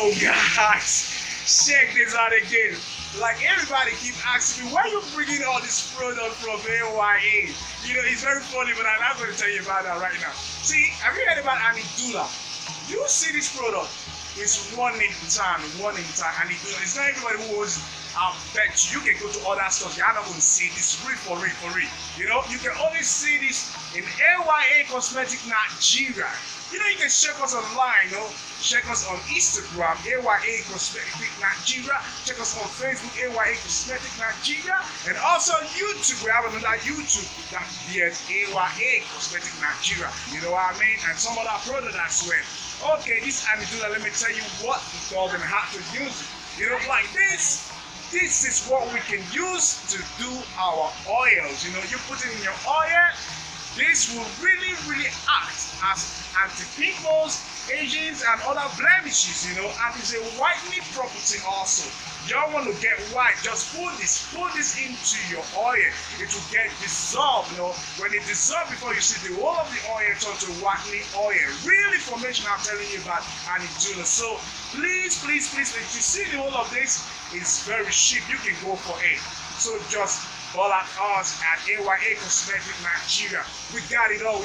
Yo guys, check this out again. Like everybody keep asking me, why you bringing all this product from AYA? You know, it's very funny, but I'm not going to tell you about that right now. See, have you heard about ANIDULA? You see this product, it's one in time, ANIDULA. It's not everybody who owns. I bet you can go to other stores. You're not going to see this real for real. You know, you can only see this in AYA Cosmetic Nigeria. You know, you can check us online, you know. Check us on Instagram, AYA Cosmetic Nigeria. Check us on Facebook, AYA Cosmetic Nigeria. And also YouTube. We have another YouTube that is AYA Cosmetic Nigeria. You know what I mean? And some other product as well. Okay, this ANIDULA, let me tell you what it does and how to use it. You know, like this. This is what we can use to do our oils. You know, you put it in your oil. This will really act as anti-pimples, agings, and other blemishes, you know, and it's a whitening property also. You don't want to get white, just put this into your oil. It will get dissolved, you know. When it dissolves, before you see the whole of the oil turn to whitening oil. Real information I'm telling you about ANIDULA. So please, if you see the whole of this, it's very cheap. You can go for it. So just call at us at AYA Cosmetic Nigeria. We got it all.